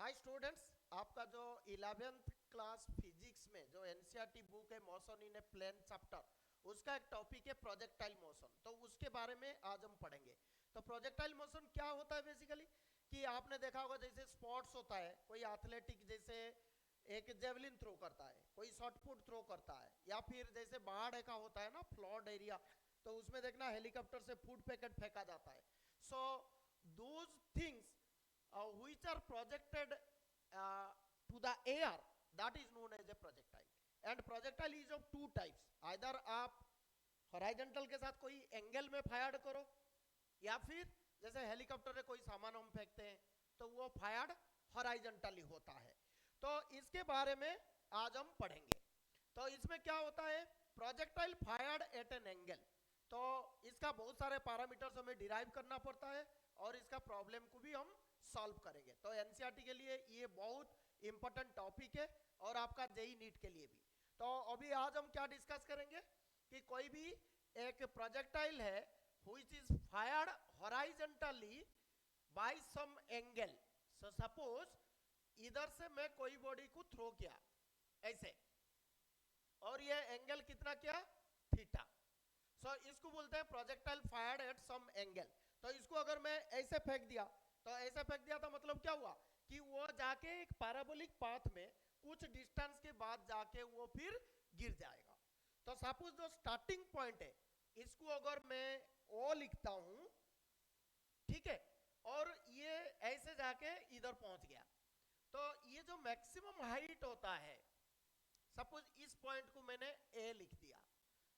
Hi students, आपका जो 11th class physics में जो एनसीईआरटी बुक है motion in a plane chapter उसका एक टॉपिक है प्रोजेक्टाइल मोशन। तो उसके बारे में आज हम पढ़ेंगे। तो प्रोजेक्टाइल मोशन क्या होता है बेसिकली कि आपने देखा होगा जैसे स्पोर्ट्स होता है, कोई एथलेटिक जैसे एक जेवलिन थ्रो करता है, कोई शॉट पुट थ्रो करता है, या फिर जैसे बाढ़ का होता है ना फ्लड एरिया, तो उसमें देखना हेलीकॉप्टर से फूड पैकेट फेंका जाता है। So those things which are projected to the air, that is known as a projectile. And projectile is of two types, either आप horizontal के साथ कोई एंगल में फायर्ड करो, या फिर जैसे हेलीकॉप्टर में कोई सामान हम फेंकते हैं तो वो फायर्ड हॉरिजॉन्टली होता है। तो इसके बारे में आज हम पढ़ेंगे। तो इसमें क्या होता है, projectile fired at an angle, तो इसका बहुत सारे पैरामीटर्स हमें डिराइव करना पड़ता है और इसका प्रॉब्लम को भी हम सॉल्व करेंगे। तो एनसीईआरटी के लिए ये बहुत इंपॉर्टेंट टॉपिक है और आपका जेईई नीट के लिए भी। तो अभी आज हम क्या डिस्कस करेंगे कि कोई भी एक प्रोजेक्टाइल है which is fired horizontally by some angle. So suppose इधर से मैं कोई बॉडी को थ्रो किया ऐसे, और ये एंगल कितना किया, थीटा। सो इसको बोलते हैं projectile fired at some angle. तो इसको अगर मैं ऐसे फेंक दिया, तो ऐसे फेंक दिया तो मतलब क्या हुआ कि वो जाके एक पैराबोलिक पाथ में कुछ डिस्टेंस के बाद जाके वो फिर गिर जाएगा। तो सपोज जो स्टार्टिंग पॉइंट है इसको अगर मैं ओ लिखता हूं, ठीक है, और ये ऐसे जाके इधर पहुंच गया, तो ये जो मैक्सिमम हाइट होता है, सपोज इस पॉइंट को मैंने ए लिख दिया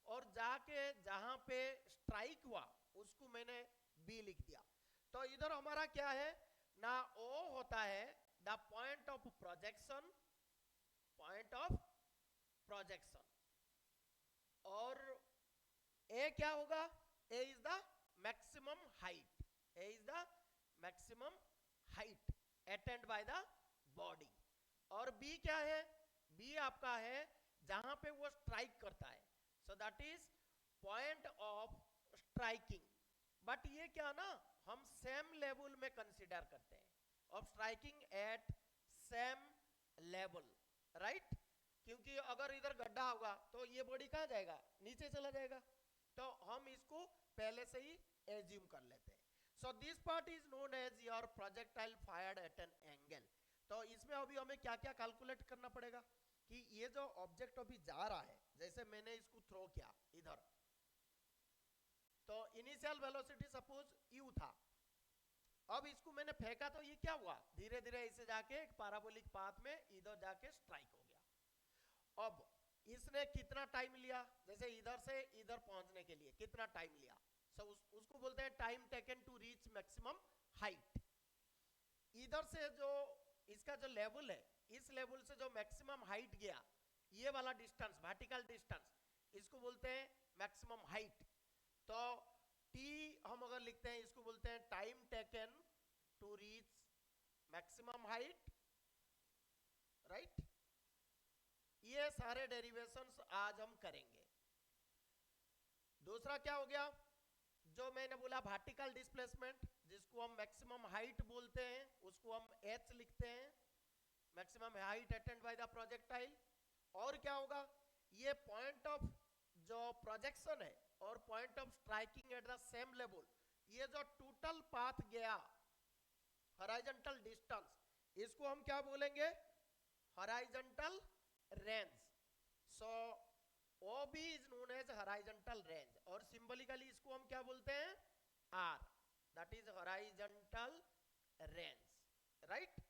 और जाके जहां पे स्ट्राइक हुआ उसको मैंने बी लिख दिया, तो इधर हमारा क्या है ना, ओ होता है the point of projection, point of projection, और ए क्या होगा, A is the maximum height, A is the maximum height attained by the body, और बी क्या है, बी आपका है जहां पे वो स्ट्राइक करता है, सो that is point of striking. But ये क्या ना, हम सेम लेवल में कंसीडर करते हैं, of striking at same level, right, क्योंकि अगर इधर गड्ढा होगा तो ये बॉडी कहां जाएगा, नीचे चला जाएगा, तो हम इसको पहले से ही एज्यूम कर लेते हैं। So this part is known as your projectile fired at an angle. तो इसमें अभी हमें क्या क्या कैलकुलेट करना पड़ेगा कि ये जो ऑब्जेक्ट अभी जा रहा है, जैसे मैंने इसको थ्रो किया इधर, तो इनिशियल वेलोसिटी सपोज u था, अब इसको मैंने फेंका तो ये क्या हुआ, धीरे धीरे इसे जाके एक पैराबोलिक पाथ में इधर जाके स्ट्राइक हो गया। अब इसने कितना टाइम लिया, जैसे इधर से इधर पहुंचने के लिए कितना टाइम लिया, सो उसको बोलते हैं time taken to reach maximum height. इधर से जो इसका जो लेवल है, इस लेवल से जो मैक्सिमम हाइट गया, ये वाला डिस्टेंस, वर्टिकल डिस्टेंस, इसको बोलते हैं मैक्सिमम हाइट। तो टी हम अगर लिखते हैं, इसको बोलते हैं time taken to reach maximum height, right. ये सारे डेरिवेशंस आज हम करेंगे। दूसरा क्या हो गया, जो मैंने बोला वर्टिकल डिस्प्लेसमेंट, जिसको हम मैक्सिमम हाइट बोलते हैं, उसको हम h लिखते हैं, maximum height attained by the projectile. और क्या होगा, ये पॉइंट ऑफ जो प्रोजेक्शन है और point of striking at the same level, ये जो टोटल पाथ गया हॉरिजॉन्टल डिस्टेंस, इसको हम क्या बोलेंगे, horizontal range. So OB is known as horizontal range, और सिंबलिकली इसको हम क्या बोलते हैं, R, that is horizontal range, right.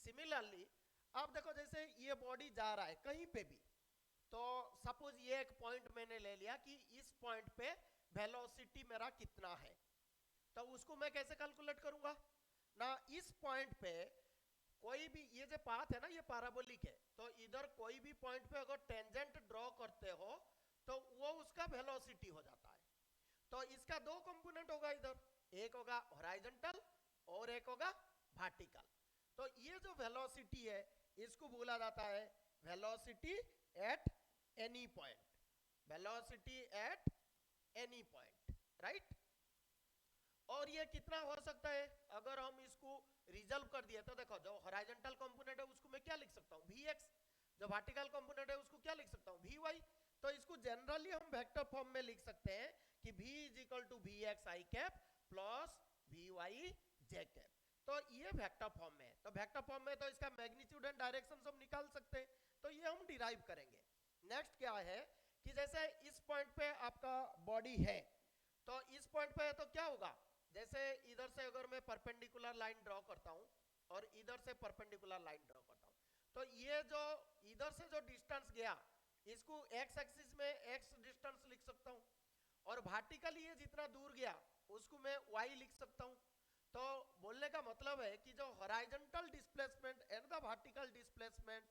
Similarly अब देखो, जैसे ये बॉडी जा रहा है कहीं पे भी, तो सपोज ये एक पॉइंट मैंने ले लिया कि इस पॉइंट पे वेलोसिटी मेरा कितना है, तो उसको मैं कैसे कैलकुलेट करूंगा ना, इस पॉइंट पे कोई भी, ये जो पाथ है ना ये पैराबोलिक है, तो इधर कोई भी पॉइंट पे अगर टेंजेंट ड्रॉ करते हो तो वो उसका वेलोसिटी हो जाता है। तो इसका दो कंपोनेंट होगा, इधर एक होगा हॉरिजॉन्टल और एक होगा वर्टिकल। तो ये जो वेलोसिटी है इसको बोला जाता है velocity at any point, velocity at any point, right. और ये कितना हो सकता है, अगर हम इसको रिजल्व कर दिया तो देखो जो हॉरिजॉन्टल कंपोनेंट है उसको मैं क्या लिख सकता हूँ Vx, जो वर्टिकल कंपोनेंट है उसको क्या लिख सकता हूँ Vy। तो इसको जनरली हम वेक्टर फॉर्म में लिख सकते हैं कि V is equal to Vx i cap plus Vy j cap. तो ये वेक्टर फॉर्म में है, तो वेक्टर फॉर्म में तो इसका मैग्नीट्यूड एंड डायरेक्शन हम निकाल सकते हैं, तो ये हम डिराइव करेंगे। नेक्स्ट क्या है कि जैसे इस पॉइंट पे आपका बॉडी है, तो इस पॉइंट पे है तो क्या होगा, जैसे इधर से अगर मैं परपेंडिकुलर लाइन ड्रॉ करता हूं और इधर से परपेंडिकुलर लाइन ड्रॉ करता हूं, तो ये जो इधर से जो डिस्टेंस गया इसको x एक्सिस में x डिस्टेंस लिख सकता हूं, और वर्टिकली ये जितना दूर गया उसको मैं y लिख सकता हूं। तो बोलने का मतलब है कि जो horizontal displacement and the vertical displacement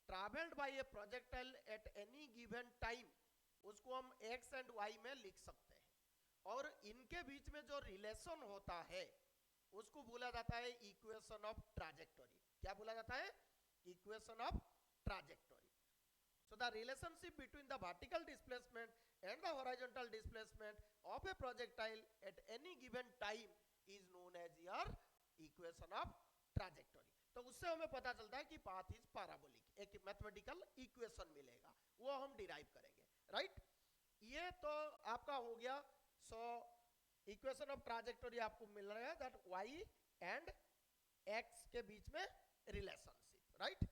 travelled bye A projectile eight any given time, उसको हम x एंड y में लिख सकते हैं, और इनके बीच में जो रिलेशन होता है उसको बोला जाता है इक्वेशन ऑफ ट्रैजेक्टोरी। क्या बोला जाता है? Equation of trajectory. So the relationship between the vertical displacement and the horizontal displacement of a projectile at any given time is known as your equation of trajectory। तो उससे हमें पता चलता है कि पाथ इज पैराबोलिक, एक mathematical equation मिलेगा, वो हम डिराइव करेंगे, राइट। ये तो आपका हो गया। सो इक्वेशन ऑफ ट्रैजेक्टोरी आपको मिल रहा है दैट y एंड x के बीच में रिलेशनशिप, राइट।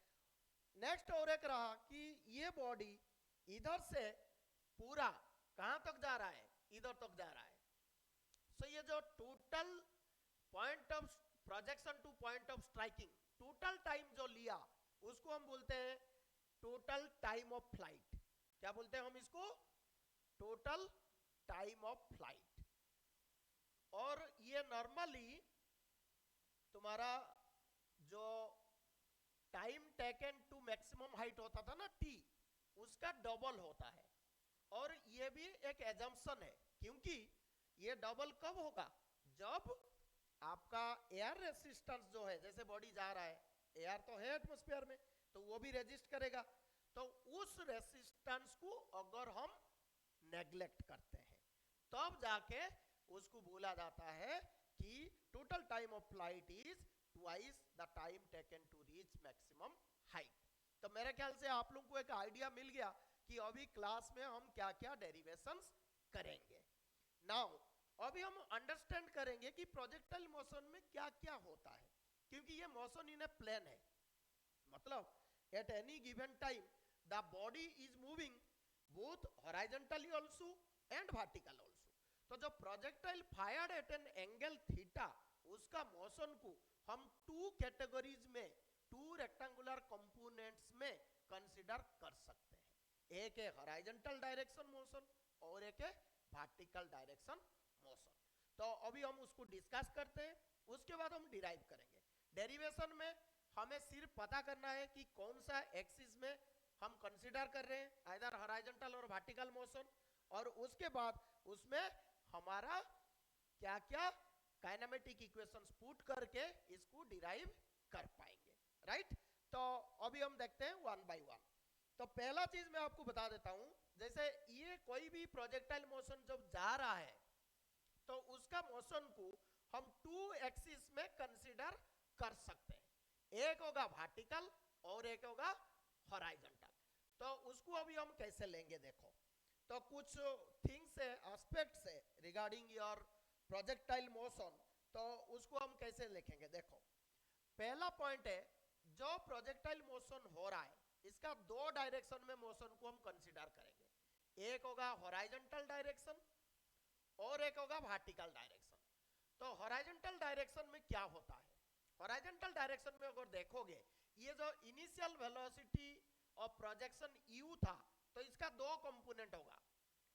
नेक्स्ट और एक रहा कि ये बॉडी इधर से पूरा कहां तक जा रहा है, इधर तक जा रहा है। सो ये जो total point of projection two point of striking, total time जो लिया उसको हम बोलते हैं टोटल टाइम ऑफ फ्लाइट। क्या बोलते हैं हम इसको? Total time of flight. और ये नॉर्मली तुम्हारा जो time taken to maximum height होता था ना t, उसका डबल होता है। और ये भी एक एजम्पशन है, क्योंकि ये डबल कब होगा, जब आपका एयर रेसिस्टेंस जो है, जैसे बॉडी जा रहा है, एयर तो है एटमॉस्फेयर में, तो वो भी रेजिस्ट करेगा, तो उस रेसिस्टेंस को अगर हम नेग्लेक्ट करते हैं तब जाके उसको बोला जाता है कि total time of flight is twice the time taken to reach maximum height. तो मेरे ख्याल से आप लोगों को एक आइडिया मिल गया कि अभी क्लास में हम क्या क्या डेरिवेशंस करेंगे। नाउ अभी हम अंडरस्टैंड करेंगे कि प्रोजेक्टाइल मोशन में क्या क्या होता है, क्योंकि ये मोशन इन ए प्लेन है, मतलब eight any given time the body is moving both horizontally also and vertical also. तो जो projectile fired at an angle theta, उसका मोशन को हम टू कैटेगरीज में, टू रेक्टेंगुलर कंपोनेंट्स में कंसीडर कर सकते हैं। एक है हॉरिजॉन्टल डायरेक्शन मोशन और एक है वर्टिकल डायरेक्शन मोशन। तो अभी हम उसको डिस्कस करते हैं, उसके बाद हम डिराइव करेंगे। डेरिवेशन में हमें सिर्फ पता करना है कि कौन सा एक्सिस में हम कंसीडर कर रहे हैं, आइदर हॉरिजॉन्टल और वर्टिकल मोशन, और उसके बाद उसमें हमारा क्या क्या काइनेमेटिक इक्वेशंस पुट करके इसको डिराइव कर पाएंगे, राइट। तो अभी हम देखते हैं वन बाय वन। तो पहला चीज मैं आपको बता देता हूं, जैसे ये कोई भी प्रोजेक्टाइल मोशन जब जा रहा है तो उसका मोशन को हम टू एक्सिस में कंसीडर कर सकते हैं, एक होगा वर्टिकल और एक होगा हॉरिजॉन्टल। तो उसको अभी हम कैसे लेंगे देखो। तो कुछ थिंग्स है, एस्पेक्ट्स है रिगार्डिंग योर प्रोजेक्टाइल मोशन, तो उसको हम कैसे लिखेंगे देखो। पहला पॉइंट है, जो प्रोजेक्टाइल मोशन हो रहा है इसका दो डायरेक्शन में मोशन को हम कंसीडर करेंगे, एक होगा हॉरिजॉन्टल डायरेक्शन और एक होगा वर्टिकल डायरेक्शन। तो हॉरिजॉन्टल डायरेक्शन में क्या होता है, हॉरिजॉन्टल डायरेक्शन में अगर देखोगे ये जो initial velocity of projection u था, तो इसका दो कंपोनेंट होगा,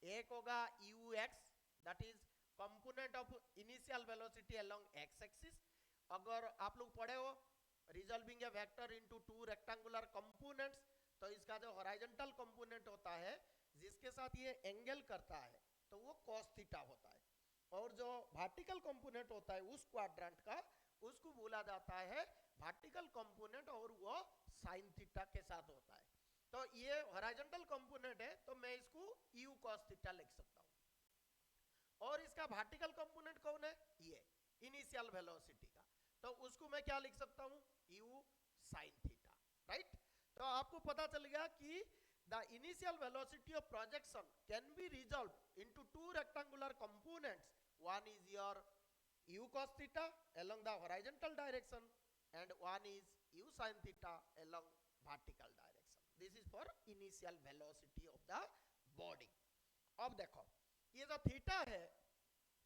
एक होगा ux that is component of initial velocity along x axis. अगर आप लोग पढ़े हो resolving a vector into two rectangular components, तो इसका जो हॉरिजॉन्टल कंपोनेंट होता है जिसके साथ ये एंगल करता है तो वो cos थीटा होता है, और जो वर्टिकल कंपोनेंट होता है उस क्वाड्रेंट का उसको बोला जाता है वर्टिकल कंपोनेंट, और वो sin थीटा के साथ होता है। तो ये हॉरिजॉन्टल कंपोनेंट है तो मैं इसको u cos थीटा लिख सकता हूँ, और इसका वर्टिकल कंपोनेंट कौन है, ये इनिशियल वेलोसिटी का, तो उसको मैं क्या लिख सकता हूं, u sin थीटा, राइट। तो आपको पता चल गया कि the initial velocity of projection can be resolved into two rectangular components. One is your u cos theta along the horizontal direction and one is u sin theta along vertical direction. This is for initial velocity of the body. अब देखो ये जो theta है,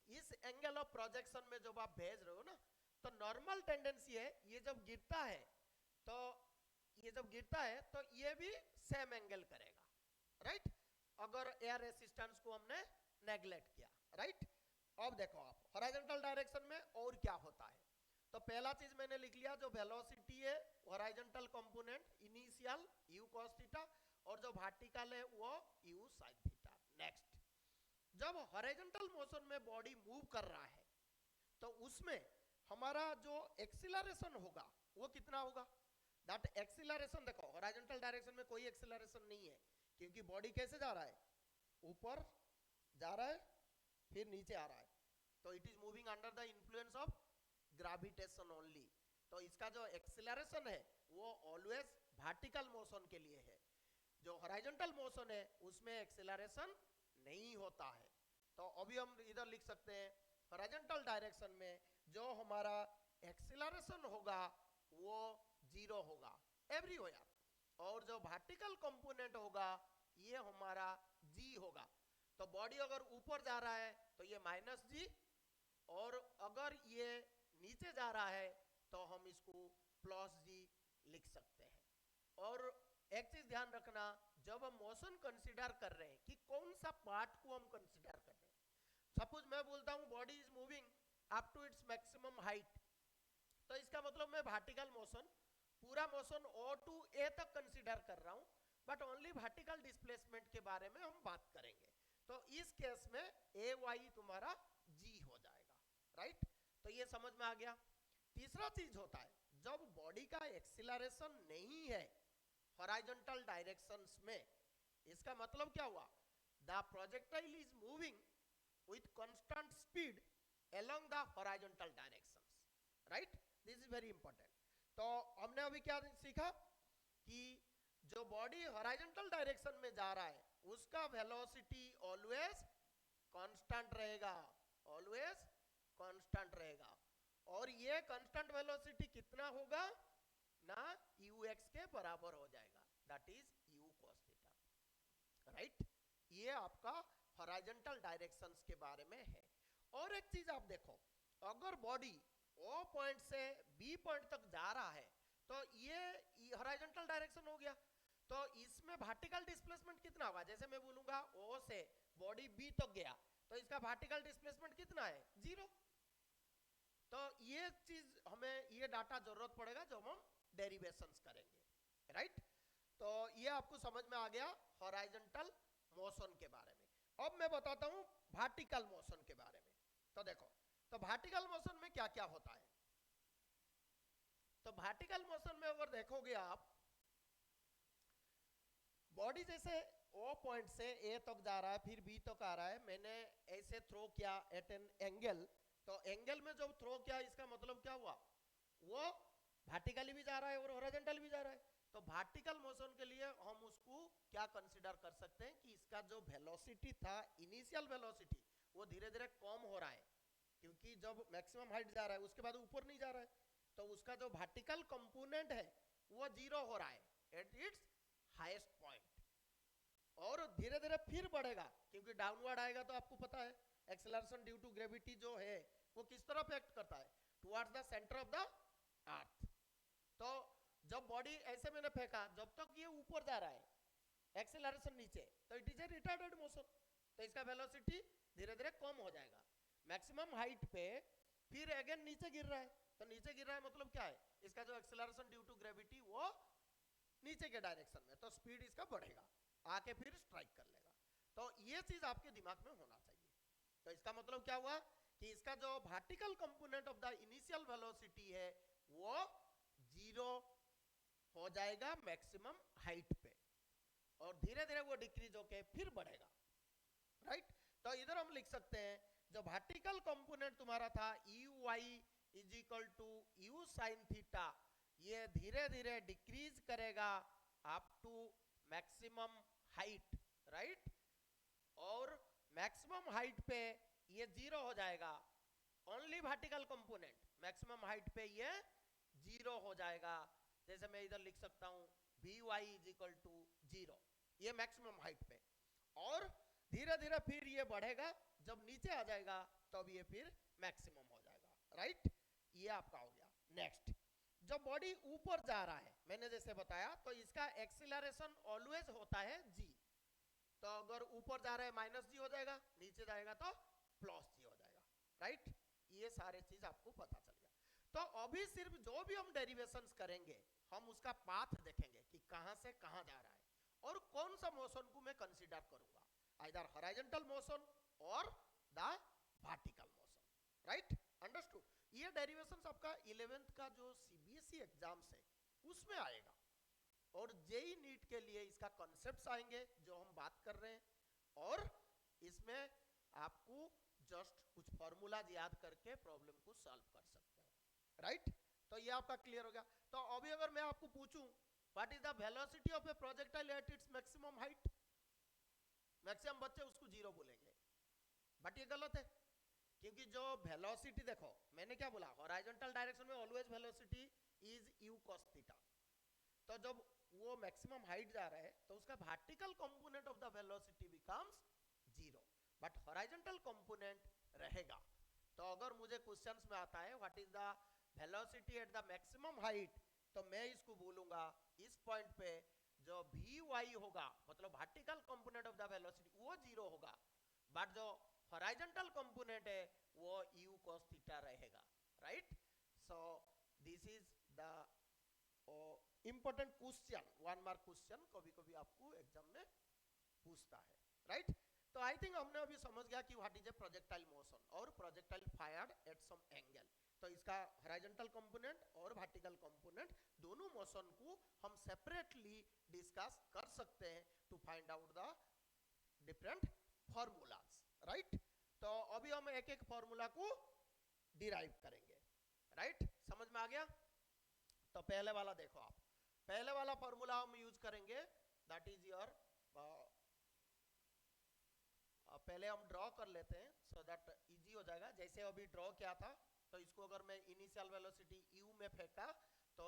इस angle of projection में जब आप भेज रहे हो ना, तो नॉर्मल टेंडेंसी है ये जब गिरता है तो ये भी सेम एंगल करेगा, राइट, अगर एयर रेसिस्टेंस को हमने नेग्लेक्ट किया, राइट। अब देखो आप हॉरिजॉन्टल डायरेक्शन में और क्या होता है, तो पहला चीज मैंने लिख लिया, जो वेलोसिटी है horizontal component initial u cos theta और जो वर्टिकल है वो u sin थीटा। नेक्स्ट, जब हॉरिजॉन्टल मोशन में बॉडी मूव कर रहा है तो उसमें हमारा जो एक्सीलरेशन होगा वो कितना होगा, दैट एक्सीलरेशन देखो हॉरिजॉन्टल डायरेक्शन में कोई एक्सीलरेशन नहीं है, क्योंकि बॉडी कैसे जा रहा है, ऊपर जा रहा है फिर नीचे आ रहा है, तो it is moving under the influence of gravitation only. तो इसका जो एक्सीलरेशन है वो ऑलवेज वर्टिकल मोशन के लिए है, जो हॉरिजॉन्टल मोशन है उसमें एक्सीलरेशन नहीं होता है। तो अभी हम इधर लिख सकते हैं हॉरिजॉन्टल डायरेक्शन में जो हमारा एक्सीलरेशन होगा वो 0 होगा एवरीवेयर, और जो वर्टिकल कंपोनेंट होगा ये हमारा g होगा। तो बॉडी अगर ऊपर जा रहा है तो ये -g, और अगर ये नीचे जा रहा है तो हम इसको +g लिख सकते हैं। और एक चीज ध्यान रखना, जब हम मोशन कंसीडर कर रहे हैं कि कौन सा पार्ट को हम कंसीडर कर रहे हैं, सपोज मैं बोलता हूं body is moving up to its maximum height, तो इसका मतलब मैं वर्टिकल मोशन, पूरा मोशन O to A तक कंसीडर कर रहा हूं, बट ओनली वर्टिकल डिस्प्लेसमेंट के बारे में हम बात करेंगे। तो इस केस में AY तुम्हारा G हो जाएगा, राइट। तो ये समझ में आ गया। तीसरा चीज होता है जब बॉडी का एक्सीलरेशन नहीं है हॉरिजॉन्टल डायरेक्शंस में, इसका मतलब क्या हुआ, the projectile is moving with constant speed along the horizontal directions, right, this is very important। तो हमने अभी क्या सीखा कि जो बॉडी हॉरिजॉन्टल डायरेक्शन में जा रहा है उसका वेलोसिटी ऑलवेज कांस्टेंट रहेगा, ऑलवेज कांस्टेंट रहेगा, और ये कांस्टेंट वेलोसिटी कितना होगा ना, ux के बराबर हो जाएगा, that is u cos theta, right. ये आपका हॉरिजॉन्टल डायरेक्शंस के बारे में है। और एक चीज आप देखो, अगर बॉडी O पॉइंट से B पॉइंट तक जा रहा है तो ये हॉरिजॉन्टल डायरेक्शन हो गया, तो इसमें वर्टिकल डिस्प्लेसमेंट कितना होगा, जैसे मैं बोलूंगा O से बॉडी B तक गया तो इसका वर्टिकल डिस्प्लेसमेंट कितना है, 0। तो ये चीज हमें ये डाटा जरूरत पड़ेगा जब हम डेरिवेशंस करेंगे, राइट। तो ये आपको समझ में आ गया हॉरिजॉन्टल मोशन के बारे में। अब मैं बताता हूं वर्टिकल मोशन के बारे में। तो देखो, तो वर्टिकल मोशन में क्या क्या होता है, तो वर्टिकल मोशन में अगर देखोगे आप, बॉडी जैसे O पॉइंट से A तक जा रहा है फिर B तक आ रहा है, मैंने ऐसे थ्रो किया एट एन एंगल, तो एंगल में जब थ्रो किया इसका मतलब क्या हुआ, वो वर्टिकली भी जा रहा है और हॉरिजॉन्टल भी जा रहा है। तो वर्टिकल मोशन के लिए हम उसको क्या कंसीडर कर सकते हैं कि इसका जो वेलोसिटी था, इनिशियल वेलोसिटी, वो धीरे धीरे कम हो रहा है, क्योंकि जब मैक्सिमम हाइट जा रहा है उसके बाद ऊपर नहीं जा रहा है, तो उसका जो वर्टिकल कंपोनेंट है वो 0 हो रहा है एट इट्स हाईएस्ट पॉइंट, और धीरे धीरे फिर बढ़ेगा, क्योंकि डाउनवर्ड आएगा तो आपको पता है एक्सेलरेशन ड्यू टू ग्रेविटी जो है वो किस तरफ एक्ट करता है, towards the centre of the earth. तो जब बॉडी ऐसे मैंने फेंका, जब तक ये ऊपर जा रहा है एक्सेलरेशन नीचे, तो it is a retarded motion, तो इसका वेलोसिटी धीरे धीरे कम हो जाएगा। मैक्सिमम हाइट पे फिर अगेन नीचे गिर रहा है, तो नीचे गिर रहा है मतलब क्या है, इसका जो एक्सेलरेशन ड्यू टू ग्रेविटी वो नीचे के डायरेक्शन में, तो स्पीड इसका बढ़ेगा, आके फिर स्ट्राइक कर लेगा। तो ये चीज आपके दिमाग में होना चाहिए। तो इसका मतलब क्या हुआ कि इसका जो vertical component of the initial velocity है वो 0 हो जाएगा मैक्सिमम हाइट पे, और धीरे धीरे वो डिक्रीज होके फिर बढ़ेगा, राइट। तो इधर हम लिख सकते हैं जो वर्टिकल कंपोनेंट तुम्हारा था EY is equal to u sine theta, ये धीरे धीरे डिक्रीज करेगा up to maximum height, right. और मैक्सिमम हाइट पे ये जीरो हो जाएगा, only vertical component maximum height पे ये जीरो हो जाएगा। जैसे मैं इधर लिख सकता हूं V Y is equal to zero, ये मैक्सिमम हाइट पे। और धीरे धीरे फिर ये बढ़ेगा, जब नीचे आ जाएगा तब ये फिर मैक्सिमम हो जाएगा, राइट। ये आपका हो गया। नेक्स्ट, जब बॉडी ऊपर जा रहा है, मैंने जैसे बताया, तो इसका एक्सीलरेशन ऑलवेज होता है जी। तो अगर ऊपर जा रहा है माइनस जी हो जाएगा, नीचे जाएगा तो प्लस जी हो जाएगा, राइट। ये सारे चीज आपको पता चल गया। तो अभी सिर्फ जो भी हम डेरिवेशंस करेंगे, हम उसका पाथ देखेंगे कि कहां से कहां जा रहा है और कौन सा मोशन को मैं कंसीडर करूंगा, आइदर हॉरिजॉन्टल मोशन और the vertical motion, right. Understood. ये डेरिवेशंस आपका 11th का जो सीबीएसई एग्जाम्स है उसमें आएगा, और जेई नीट के लिए इसका कॉन्सेप्ट्स आएंगे जो हम बात कर रहे हैं, और इसमें आपको जस्ट कुछ फॉर्मूलाज याद करके प्रॉब्लम को सॉल्व कर सकते हो, राइट। तो ये आपका क्लियर हो गया। तो अभी अगर मैं आपको पूछूं what is the velocity of a projectile at its maximum height, maximum बच्चे उसको जीरो बोलेंगे, बट ये गलत है, क्योंकि जो वेलोसिटी देखो मैंने क्या बोला, हॉरिजॉन्टल डायरेक्शन में always velocity is you cos theta. तो जब वो मैक्सिमम हाइट जा रहा है तो उसका vertical component of the velocity becomes zero, but horizontal component रहेगा। तो अगर मुझे क्वेश्चंस में आता है what is the velocity at the maximum height, तो मैं इसको बोलूंगा इस पॉइंट पे जो वी वाई होगा, मतलब vertical component of the velocity, वो जीरो होगा, बट जो हॉरिजॉन्टल कंपोनेंट है वो यू cos थीटा रहेगा, right. So this is the important question, 1 mark question कभी कभी आपको एग्जाम में पूछता है, राइट। तो आई थिंक हमने अभी समझ गया कि what is a projectile motion और projectile fired at some angle. तो इसका हॉरिजॉन्टल कंपोनेंट और वर्टिकल कंपोनेंट दोनों मोशन को हम सेपरेटली डिस्कस कर सकते हैं to find out the different formulas, right. तो अभी हम एक एक फॉर्मूला को डिराइव करेंगे, राइट। समझ में आ गया। तो पहले वाला देखो आप, पहले वाला फॉर्मूला हम यूज करेंगे, दैट इज योर, पहले हम ड्रॉ कर लेते हैं सो दैट इजी हो जाएगा। जैसे अभी ड्रॉ किया था, तो इसको अगर मैं इनिशियल वेलोसिटी u में फेंका, तो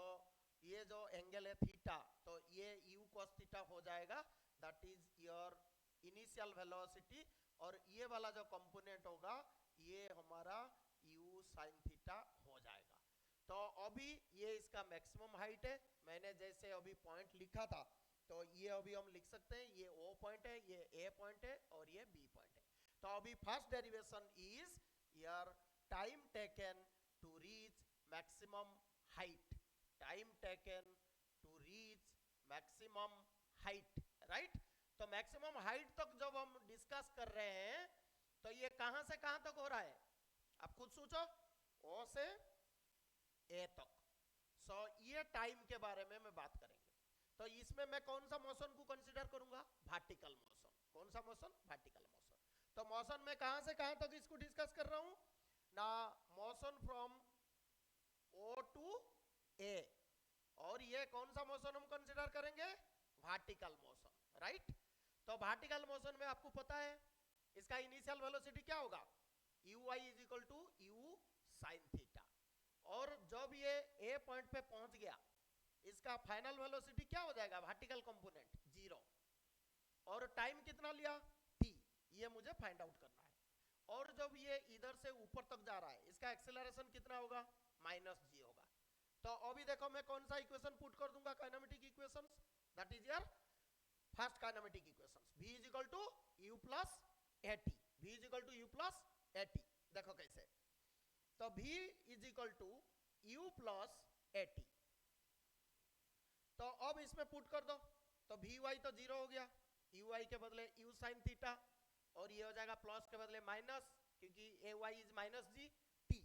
ये जो एंगल है थीटा, तो ये u cos थीटा हो जाएगा, that is your initial velocity. और ये वाला जो कंपोनेंट होगा ये हमारा u sin थीटा हो जाएगा। तो अभी ये इसका मैक्सिमम हाइट है, मैंने जैसे अभी पॉइंट लिखा था, तो ये अभी हम लिख सकते हैं, ये O पॉइंट है, ये A पॉइंट है और ये B पॉइंट है। तो अभी first derivation is your time taken to reach maximum height, time taken to reach maximum height, right. तो मैक्सिमम हाइट तक जब हम डिस्कस कर रहे हैं, तो ये कहां से कहां तक हो रहा है, आप खुद सोचो, O से A तक। सो ये टाइम के बारे में मैं बात करेंगे। तो इसमें मैं कौन सा मोशन को कंसीडर करूंगा, वर्टिकल मोशन। कौन सा मोशन, वर्टिकल मोशन। तो मोशन में कहां से कहां तक इसको डिस्कस कर रहा हूं ना, motion from O to A। और ये कौन सा मोशन हम कंसीडर करेंगे, वर्टिकल मोशन, राइट। तो वर्टिकल मोशन में आपको पता है इसका इनिशियल वेलोसिटी क्या होगा, u y is equal to u sin theta. और जब ये A पॉइंट पे पहुंच गया, इसका फाइनल वेलोसिटी क्या हो जाएगा, वर्टिकल कंपोनेंट जीरो। और टाइम कितना लिया, t, ये मुझे फाइंड आउट करना है। और जब ये इधर से ऊपर तक जा रहा है, इसका एक्सेलरेशन कितना होगा, -g होगा। तो अभी देखो मैं कौन सा इक्वेशन पुट कर दूंगा, kinematic equations, that is your first kinematic equations, v is equal to u plus at, v is equal to u plus at। देखो कैसे, तो v is equal to u plus at। तो अब इसमें put कर दो, तो वी वाई तो जीरो हो गया, यू वाई के बदले यू साइन थीटा, और ये हो जाएगा प्लस के बदले माइनस, क्योंकि A Y is minus G T.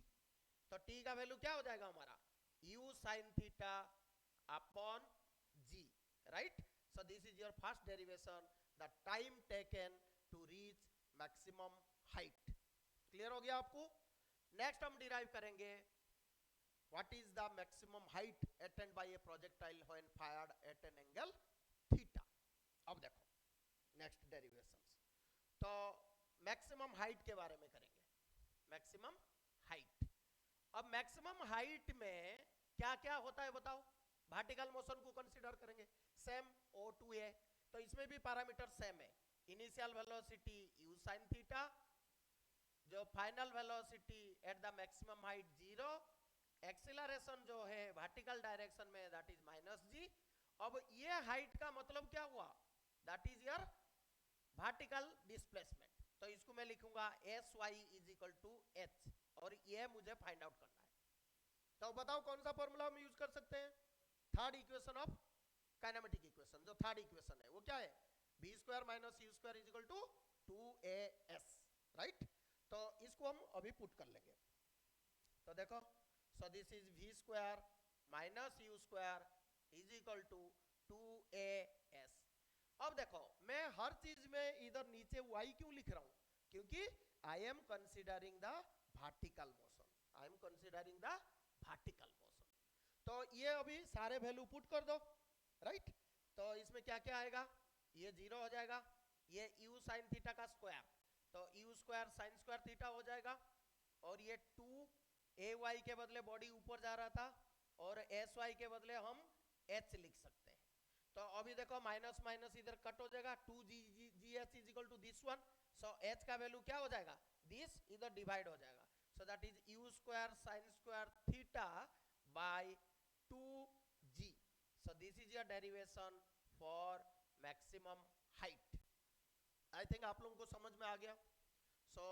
तो टी का वैल्यू क्या हो जाएगा हमारा, U sine theta upon G, right. So this is your first derivation, the time taken to reach maximum height. Clear हो गया आपको। नेक्स्ट हम डिराइव करेंगे what is the maximum height attained by a projectile when fired at an angle theta. अब देखो next derivations, तो maximum height के बारे में करेंगे, मैक्सिमम हाइट। अब मैक्सिमम हाइट में क्या क्या होता है बताओ, वर्टिकल मोशन को कंसीडर करेंगे, सेम O2a, तो इसमें भी पैरामीटर सेम है, initial velocity u sin theta, जो final velocity at the maximum height 0, acceleration जो है वर्टिकल डायरेक्शन में दैट इज -g। अब ये हाइट का मतलब क्या हुआ, that is your vertical displacement, तो इसको मैं लिखूंगा sy is equal to h, और ये मुझे फाइंड आउट करना है। तो बताओ कौन सा फॉर्मूला हम यूज कर सकते हैं, third equation of kinematic equation, जो थर्ड इक्वेशन है वो क्या है, b square minus u square is equal to 2as, right. तो इसको हम अभी पुट कर लेंगे, तो देखो, so this is v square minus u square is equal to 2as। अब देखो मैं हर चीज में इधर नीचे y क्यों लिख रहा हूं, क्योंकि I am considering the vertical motion, I am considering the vertical motion. तो ये अभी सारे वैल्यू पुट कर दो, राइट। तो इसमें क्या क्या आएगा, ये 0 हो जाएगा, ये u sin थीटा का स्क्वायर, तो u square sin square theta हो जाएगा, और ये 2ay के बदले बॉडी ऊपर जा रहा था, और sy के बदले हम h लिख सकते हैं। तो अभी देखो माइनस माइनस इधर कट हो जाएगा, 2gh is equal to this one, so h का वैल्यू क्या हो जाएगा, दिस इधर डिवाइड हो जाएगा, so that is u square sin square theta by 2g। So this is your derivation for maximum height. I think आप लोगों को समझ में आ गया। सो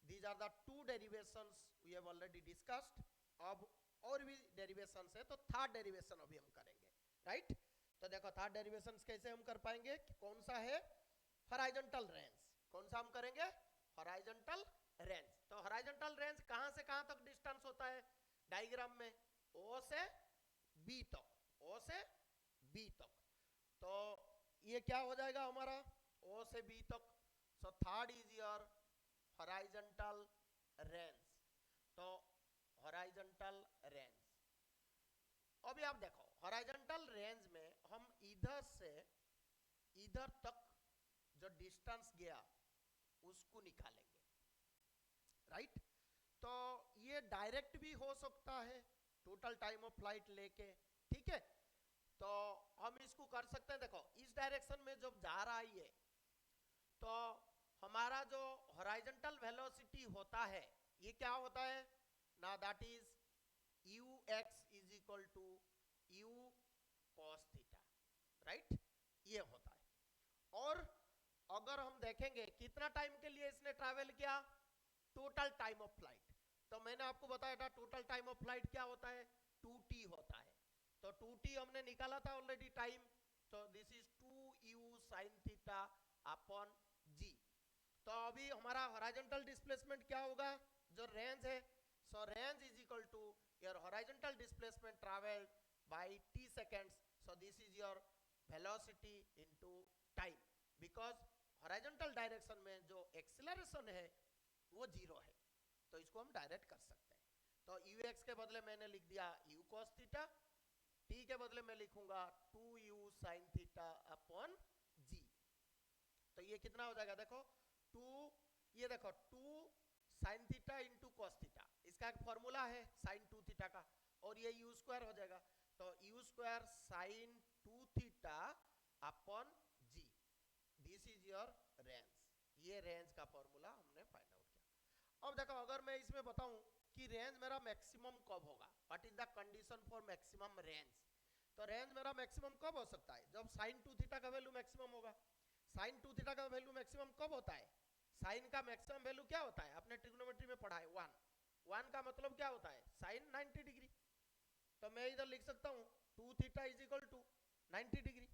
these are the two derivations we have already discussed। अब और भी डेरिवेशंस है, तो थर्ड डेरिवेशन अभी हम करेंगे, राइट। तो देखो थर्ड डेरिवेशन कैसे हम कर पाएंगे, कौन सा है, हॉरिजॉन्टल रेंज, कौन सा हम करेंगे, हॉरिजॉन्टल रेंज। तो हॉरिजॉन्टल रेंज कहां से कहां तक डिस्टेंस होता है डायग्राम में, O से B तक, O से B तक, तो ये क्या हो जाएगा हमारा O से B तक। So third is your horizontal range, तो हॉरिजॉन्टल रेंज। अभी आप देखो हॉरिजॉन्टल रेंज में हम इधर से इधर तक जो डिस्टेंस गया उसको निकालेंगे, राइट। तो ये डायरेक्ट भी हो सकता है टोटल टाइम ऑफ फ्लाइट लेके, ठीक है। तो हम इसको कर सकते हैं, देखो इस डायरेक्शन में जब जा रहा है ये, तो हमारा जो हॉरिजॉन्टल वेलोसिटी होता है ये क्या होता है ना, that is ux is equal to u cos theta, right, ये होता है। और अगर हम देखेंगे कितना टाइम के लिए इसने ट्रैवल किया, टोटल टाइम ऑफ फ्लाइट, तो मैंने आपको बताया था टोटल टाइम ऑफ फ्लाइट क्या होता है, 2t होता है, तो 2t हमने निकाला था ऑलरेडी टाइम, तो this is 2u sin theta upon g। तो अभी हमारा हॉरिजॉन्टल डिस्प्लेसमेंट क्या होगा, जो रेंज है, so range is equal to your horizontal displacement travelled by t seconds, so this is your velocity into time, because horizontal direction में जो acceleration है वो 0 है, तो इसको हम डायरेक्ट कर सकते हैं। तो ux के बदले मैंने लिख दिया u cos थीटा, t के बदले मैं लिखूंगा 2u sin theta upon g। तो ये कितना हो जाएगा, देखो 2, ये देखो 2 sin theta into cos theta, इसका एक फॉर्मूला है sin 2 थीटा का, और ये u स्क्वायर हो जाएगा, तो u square sin 2 theta upon g, this is your range. ये रेंज का फॉर्मूला हमने फाइंड आउट किया। अब देखो अगर मैं इसमें बताऊं कि रेंज मेरा मैक्सिमम कब होगा, what is the condition for maximum range, तो रेंज मेरा मैक्सिमम कब हो सकता है, जब sin 2 थीटा का वैल्यू मैक्सिमम होगा। sin 2 थीटा का वैल्यू मैक्सिमम कब होता है, sin का मैक्सिमम वैल्यू क्या होता है, आपने ट्रिग्नोमेट्री में पढ़ा है 1 का मतलब क्या होता है, sin 90 डिग्री, तो मैं इधर लिख सकता हूँ 2 theta is equal to 90 degree,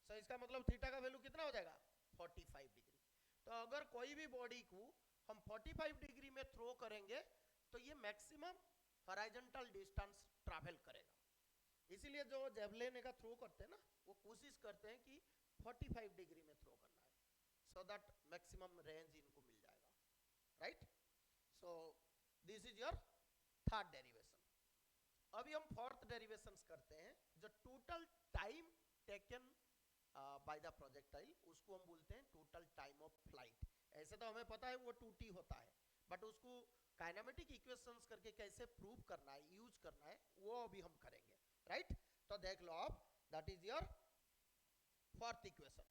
so इसका मतलब थीटा का वैल्यू कितना हो जाएगा, 45 डिग्री। तो अगर कोई भी बॉडी को हम 45 डिग्री में थ्रो करेंगे तो ये मैक्सिमम हॉरिजॉन्टल डिस्टेंस ट्रैवल करेगा। इसीलिए जो जेवलिन का थ्रो करते हैं ना, वो कोशिश करते हैं कि 45 डिग्री में थ्रो करना है, सो दैट मैक्सिमम रेंज इनको मिल जाएगा, right. So this is your third derivation. अभी हम फोर्थ डेरिवेशंस करते हैं, जो total time taken by the projectile, उसको हम बोलते हैं टोटल टाइम ऑफ फ्लाइट। ऐसे तो हमें पता है वो 2t होता है, बट उसको काइनेमेटिक इक्वेशंस करके कैसे प्रूव करना है, यूज करना है, वो अभी हम करेंगे, राइट। तो देख लो आप, that is your fourth equation,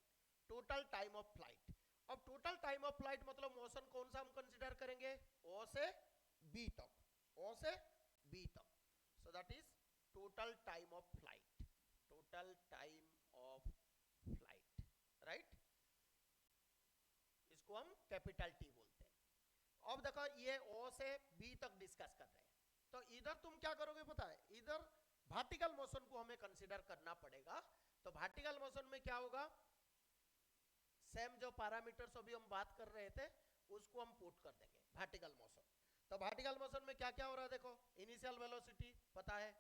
total time of flight. अब टोटल टाइम ऑफ फ्लाइट मतलब मोशन कौन सा हम कंसीडर करेंगे, ओ से बी तक, ओ से बी तक। सो that is total time of flight, total time of flight, right. इसको हम कैपिटल टी बोलते हैं। अब देखो ये ओ से बी तक डिस्कस कर रहे हैं, तो इधर तुम क्या करोगे पता है, इधर वर्टिकल मोशन को हमें कंसीडर करना पड़ेगा। तो वर्टिकल मोशन में क्या होगा, सेम जो पैरामीटर्स अभी हम बात कर रहे थे उसको हम पुट कर देंगे वर्टिकल मोशन। तो वर्टिकल मोशन में क्या क्या हो रहा है, देखो इनिशियल वेलोसिटी पता है